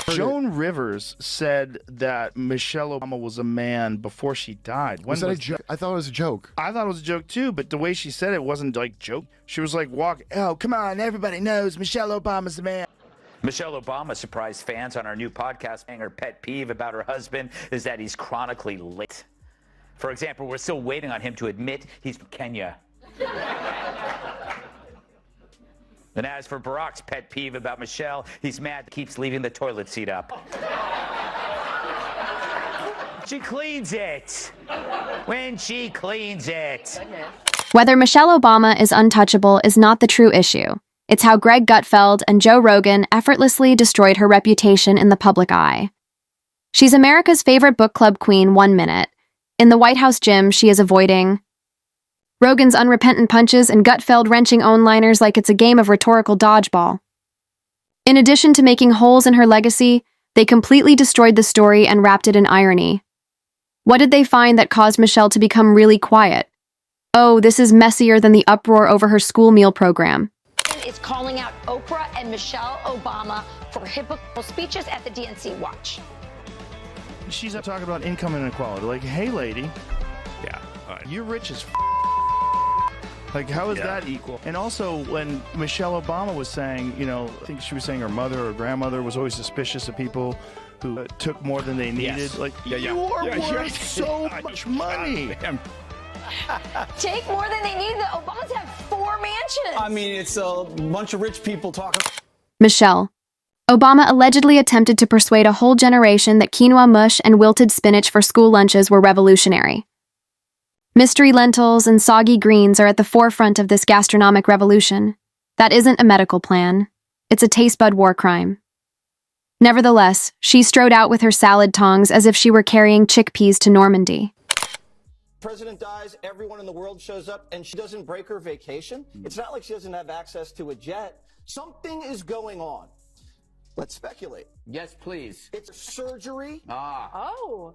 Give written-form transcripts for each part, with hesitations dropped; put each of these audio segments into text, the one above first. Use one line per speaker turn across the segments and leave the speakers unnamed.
Joan Rivers said that Michelle Obama was a man before she died.
Was that a joke? I thought it was a joke.
I thought it was a joke too, but the way she said it wasn't like joke. She was like, oh, come on, everybody knows Michelle Obama's the man.
Michelle Obama surprised fans on our new podcast. Her pet peeve about her husband is that he's chronically late. For example, we're still waiting on him to admit he's from Kenya. And as for Barack's pet peeve about Michelle, he's mad keeps leaving the toilet seat up. She cleans it. When she cleans it.
Whether Michelle Obama is untouchable is not the true issue. It's how Greg Gutfeld and Joe Rogan effortlessly destroyed her reputation in the public eye. She's America's favorite book club queen 1 minute. In the White House gym, she is avoiding Rogan's unrepentant punches and Gutfeld wrenching one-liners like it's a game of rhetorical dodgeball. In addition to making holes in her legacy, they completely destroyed the story and wrapped it in irony. What did they find that caused Michelle to become really quiet? Oh, this is messier than the uproar over her school meal program.
Is calling out Oprah and Michelle Obama for hypocritical speeches at the DNC. Watch.
She's talking about income inequality. Like, hey, lady.
Yeah.
You're rich as Like, how is that equal? And also, when Michelle Obama was saying, I think she was saying her mother or grandmother was always suspicious of people who took more than they needed.
Yes.
Like, you are worth so much money.
Take more than they need. The Obamas have 4 mansions.
I mean, it's a bunch of rich people talking.
Michelle. Obama allegedly attempted to persuade a whole generation that quinoa mush and wilted spinach for school lunches were revolutionary. Mystery lentils and soggy greens are at the forefront of this gastronomic revolution. That isn't a medical plan. It's a taste bud war crime. Nevertheless, she strode out with her salad tongs as if she were carrying chickpeas to Normandy.
President dies, everyone in the world shows up, and she doesn't break her vacation. It's not like she doesn't have access to a jet. Something is going on. Let's speculate.
Yes, please.
It's surgery.
Oh.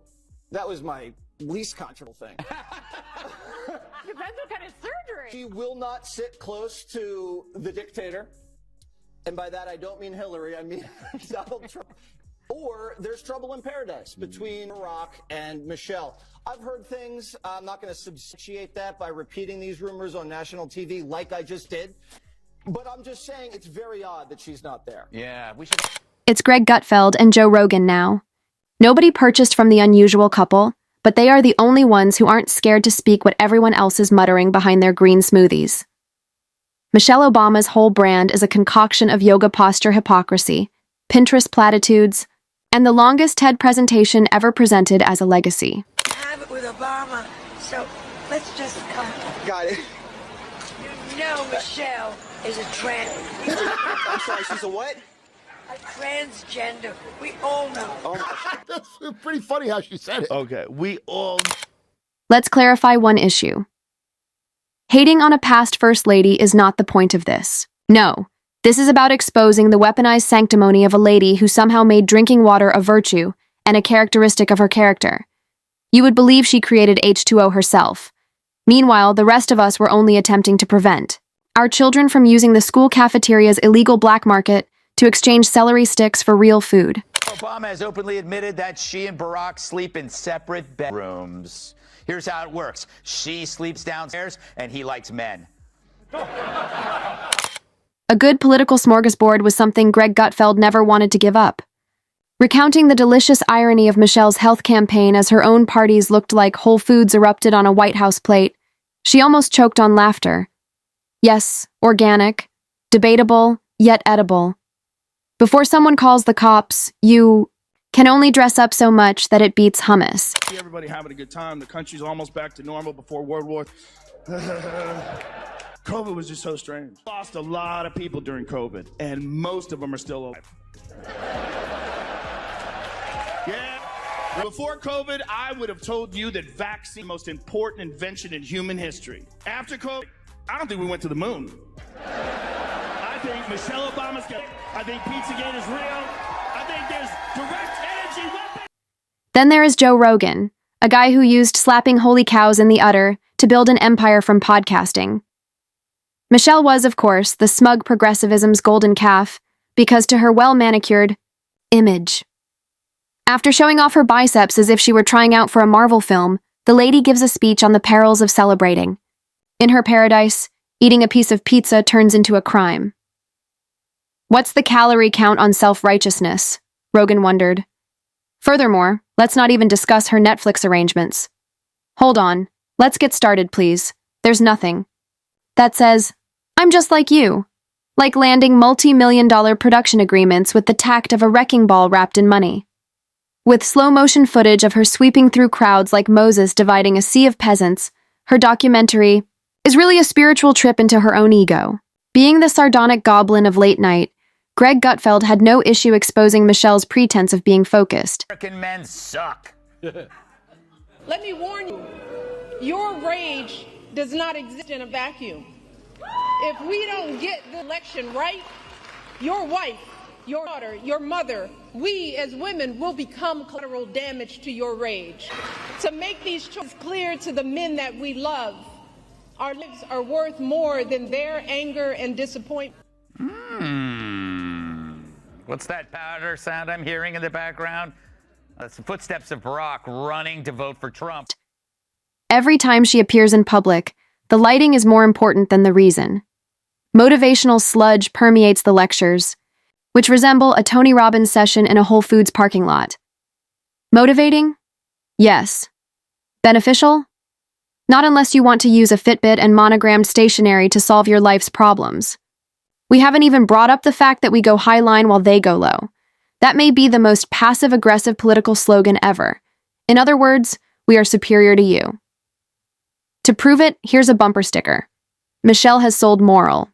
That was my least controversial thing.
Depends what kind of surgery.
She will not sit close to the dictator. And by that, I don't mean Hillary, I mean Donald Trump. Or there's trouble in paradise between Barack and Michelle. I've heard things. I'm not going to substantiate that by repeating these rumors on national TV like I just did. But I'm just saying it's very odd that she's not there.
Yeah, we should.
It's Greg Gutfeld and Joe Rogan now. Nobody purchased from the unusual couple, but they are the only ones who aren't scared to speak what everyone else is muttering behind their green smoothies. Michelle Obama's whole brand is a concoction of yoga posture hypocrisy, Pinterest platitudes, and the longest TED presentation ever presented as a legacy.
Have it with Obama, so let's just come.
Got it.
You know Michelle is a
I'm sorry, she's a what?
a transgender. We all know.
Oh,
That's pretty funny how she said it.
Okay, we all...
Let's clarify one issue. Hating on a past First Lady is not the point of this. No, this is about exposing the weaponized sanctimony of a lady who somehow made drinking water a virtue and a characteristic of her character. You would believe she created H2O herself. Meanwhile, the rest of us were only attempting to prevent our children from using the school cafeteria's illegal black market to exchange celery sticks for real food.
Obama has openly admitted that she and Barack sleep in separate bedrooms. Here's how it works. She sleeps downstairs, and he likes men.
A good political smorgasbord was something Greg Gutfeld never wanted to give up. Recounting the delicious irony of Michelle's health campaign as her own parties looked like Whole Foods erupted on a White House plate, she almost choked on laughter. Yes, organic, debatable, yet edible. Before someone calls the cops, you can only dress up so much that it beats hummus.
Everybody having a good time. The country's almost back to normal before World War. COVID was just so strange. Lost a lot of people during COVID, and most of them are still alive. Yeah. Before COVID, I would have told you that vaccine, most important invention in human history. After COVID, I don't think we went to the moon. I think Michelle Obama's got. I think Pizzagate is real. I think there's direct energy weapons.
Then there is Joe Rogan, a guy who used slapping holy cows in the udder to build an empire from podcasting. Michelle was, of course, the smug progressivism's golden calf, because to her well-manicured, Image. After showing off her biceps as if she were trying out for a Marvel film, the lady gives a speech on the perils of celebrating. In her paradise, eating a piece of pizza turns into a crime. What's the calorie count on self-righteousness? Rogan wondered. Furthermore, let's not even discuss her Netflix arrangements. Hold on, let's get started, please. There's nothing that says, I'm just like you. Like landing multi-million-dollar production agreements with the tact of a wrecking ball wrapped in money. With slow-motion footage of her sweeping through crowds like Moses dividing a sea of peasants, her documentary is really a spiritual trip into her own ego. Being the sardonic goblin of late night, Greg Gutfeld had no issue exposing Michelle's pretense of being focused.
American men suck.
Let me warn you, your rage does not exist in a vacuum. If we don't get the election right, your wife, your daughter, your mother, we as women will become collateral damage to your rage. To make these choices clear to the men that we love, our lives are worth more than their anger and disappointment.
What's that powder sound I'm hearing in the background? That's the footsteps of Barack running to vote for Trump.
Every time she appears in public, the lighting is more important than the reason. Motivational sludge permeates the lectures, which resemble a Tony Robbins session in a Whole Foods parking lot. Motivating? Yes. Beneficial? Not unless you want to use a Fitbit and monogrammed stationery to solve your life's problems. We haven't even brought up the fact that we go high line while they go low. That may be the most passive-aggressive political slogan ever. In other words, we are superior to you. To prove it, here's a bumper sticker. Michelle has sold moral.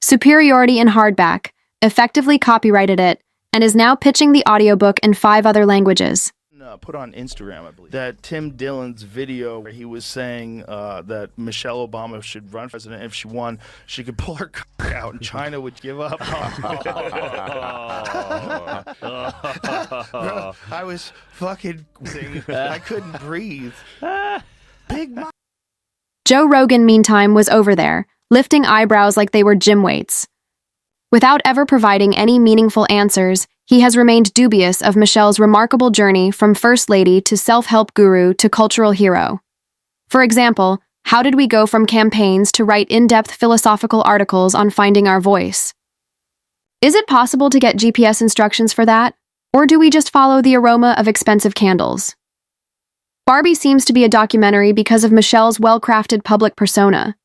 Superiority in hardback, effectively copyrighted it, and is now pitching the audiobook in 5 other languages.
Put on Instagram, I believe, that Tim Dillon's video where he was saying that Michelle Obama should run for president. If she won, she could pull her cock out and China would give up. I was fucking, I couldn't breathe. Big mouth.
Joe Rogan, meantime, was over there, lifting eyebrows like they were gym weights. Without ever providing any meaningful answers, he has remained dubious of Michelle's remarkable journey from first lady to self-help guru to cultural hero. For example, how did we go from campaigns to write in-depth philosophical articles on finding our voice? Is it possible to get GPS instructions for that? Or do we just follow the aroma of expensive candles? Barbie seems to be a documentary because of Michelle's well-crafted public persona.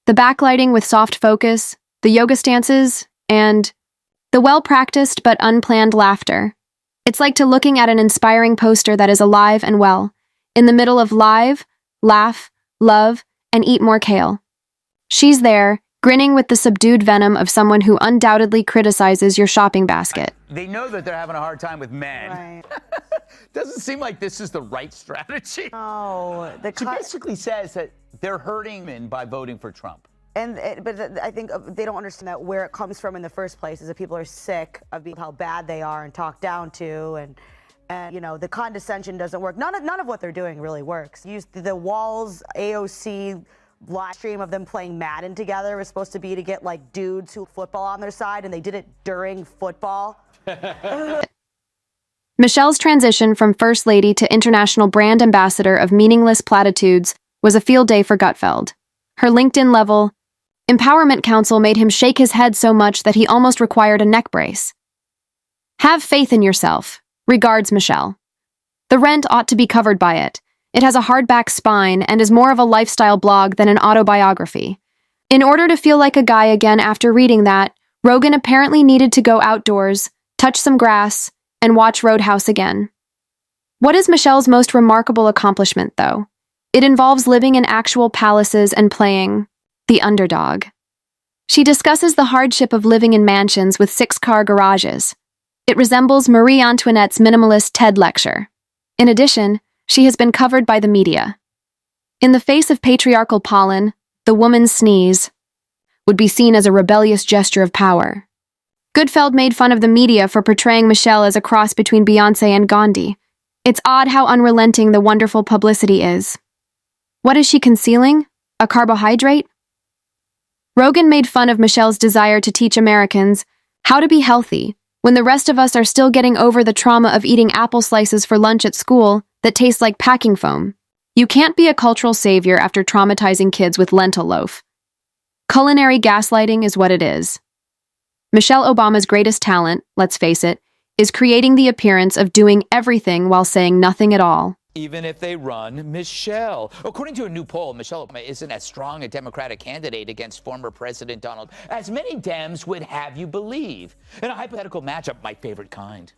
The backlighting with soft focus, the yoga stances, and the well-practiced but unplanned laughter. It's like looking at an inspiring poster that is alive and well, in the middle of live, laugh, love, and eat more kale. She's there, grinning with the subdued venom of someone who undoubtedly criticizes your shopping basket.
They know that they're having a hard time with men.
Right.
Doesn't seem like this is the right strategy.
No,
She basically says that they're hurting men by voting for Trump.
But I think they don't understand that where it comes from in the first place is that people are sick of being how bad they are and talked down to, and you know, the condescension doesn't work. None of what they're doing really works. Use the Walls AOC live stream of them playing Madden together was supposed to be to get like dudes who football on their side, and they did it during football.
Michelle's transition from First Lady to international brand ambassador of meaningless platitudes was a field day for Gutfeld. Her LinkedIn-level Empowerment Council made him shake his head so much that he almost required a neck brace. Have faith in yourself. Regards, Michelle. The rent ought to be covered by it. It has a hardback spine and is more of a lifestyle blog than an autobiography. In order to feel like a guy again after reading that, Rogan apparently needed to go outdoors, touch some grass, and watch Roadhouse again. What is Michelle's most remarkable accomplishment, though? It involves living in actual palaces and playing the underdog. She discusses the hardship of living in mansions with 6-car garages. It resembles Marie Antoinette's minimalist TED lecture. In addition, she has been covered by the media. In the face of patriarchal pollen, the woman's sneeze would be seen as a rebellious gesture of power. Gutfeld made fun of the media for portraying Michelle as a cross between Beyoncé and Gandhi. It's odd how unrelenting the wonderful publicity is. What is she concealing? A carbohydrate? Rogan made fun of Michelle's desire to teach Americans how to be healthy when the rest of us are still getting over the trauma of eating apple slices for lunch at school that taste like packing foam. You can't be a cultural savior after traumatizing kids with lentil loaf. Culinary gaslighting is what it is. Michelle Obama's greatest talent, let's face it, is creating the appearance of doing everything while saying nothing at all.
Even if they run Michelle. According to a new poll, Michelle Obama isn't as strong a Democratic candidate against former President Donald as many Dems would have you believe. In a hypothetical matchup, my favorite kind,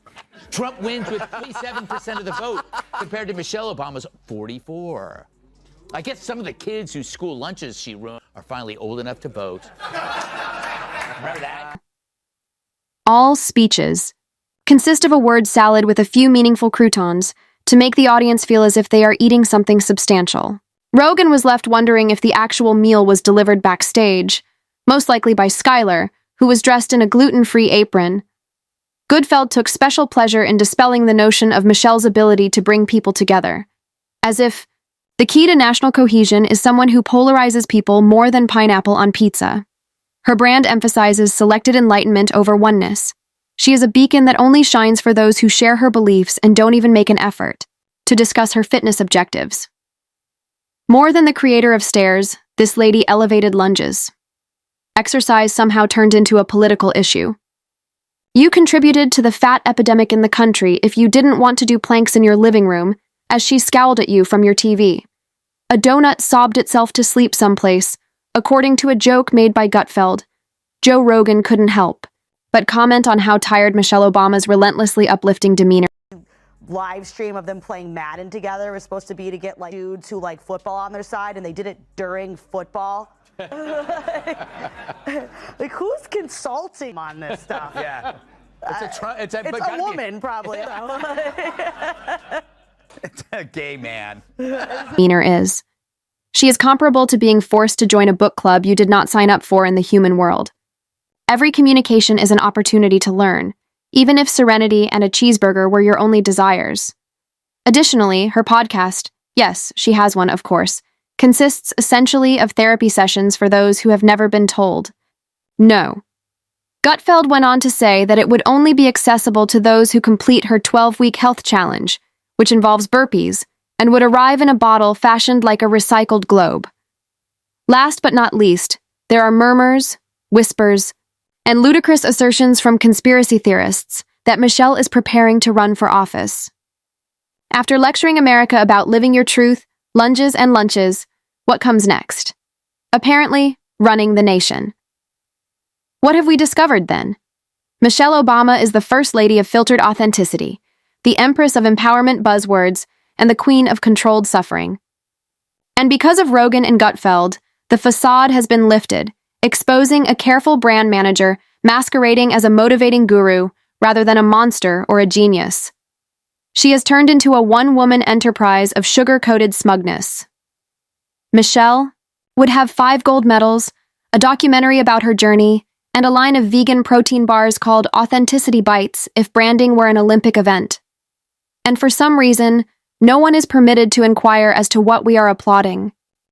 Trump wins with 47% of the vote compared to Michelle Obama's 44%. I guess some of the kids whose school lunches she ruined are finally old enough to vote. Remember that?
All speeches consist of a word salad with a few meaningful croutons to make the audience feel as if they are eating something substantial. Rogan was left wondering if the actual meal was delivered backstage, most likely by Skylar, who was dressed in a gluten-free apron. Gutfeld took special pleasure in dispelling the notion of Michelle's ability to bring people together, as if the key to national cohesion is someone who polarizes people more than pineapple on pizza. Her brand emphasizes selected enlightenment over oneness. She is a beacon that only shines for those who share her beliefs and don't even make an effort to discuss her fitness objectives. More than the creator of stairs, this lady elevated lunges. Exercise somehow turned into a political issue. You contributed to the fat epidemic in the country if you didn't want to do planks in your living room, as she scowled at you from your TV. A donut sobbed itself to sleep someplace, according to a joke made by Gutfeld. Joe Rogan couldn't help but comment on how tired Michelle Obama's relentlessly uplifting demeanor.
Live stream of them playing Madden together was supposed to be to get like dudes who like football on their side, and they did it during football. Like, who's consulting on this stuff?
Yeah. It's
a woman, probably.
It's a gay man.
Demeanor is. She is comparable to being forced to join a book club you did not sign up for in the human world. Every communication is an opportunity to learn, even if serenity and a cheeseburger were your only desires. Additionally, her podcast, yes, she has one, of course, consists essentially of therapy sessions for those who have never been told no. Gutfeld went on to say that it would only be accessible to those who complete her 12-week health challenge, which involves burpees, and would arrive in a bottle fashioned like a recycled globe. Last but not least, there are murmurs, whispers, and ludicrous assertions from conspiracy theorists that Michelle is preparing to run for office. After lecturing America about living your truth, lunges and lunches, what comes next? Apparently, running the nation. What have we discovered then? Michelle Obama is the first lady of filtered authenticity, the empress of empowerment buzzwords, and the queen of controlled suffering. And because of Rogan and Gutfeld, the facade has been lifted, exposing a careful brand manager masquerading as a motivating guru rather than a monster or a genius. She has turned into a one-woman enterprise of sugar-coated smugness. Michelle would have 5 gold medals, a documentary about her journey, and a line of vegan protein bars called Authenticity Bites if branding were an Olympic event. And for some reason, no one is permitted to inquire as to what we are applauding.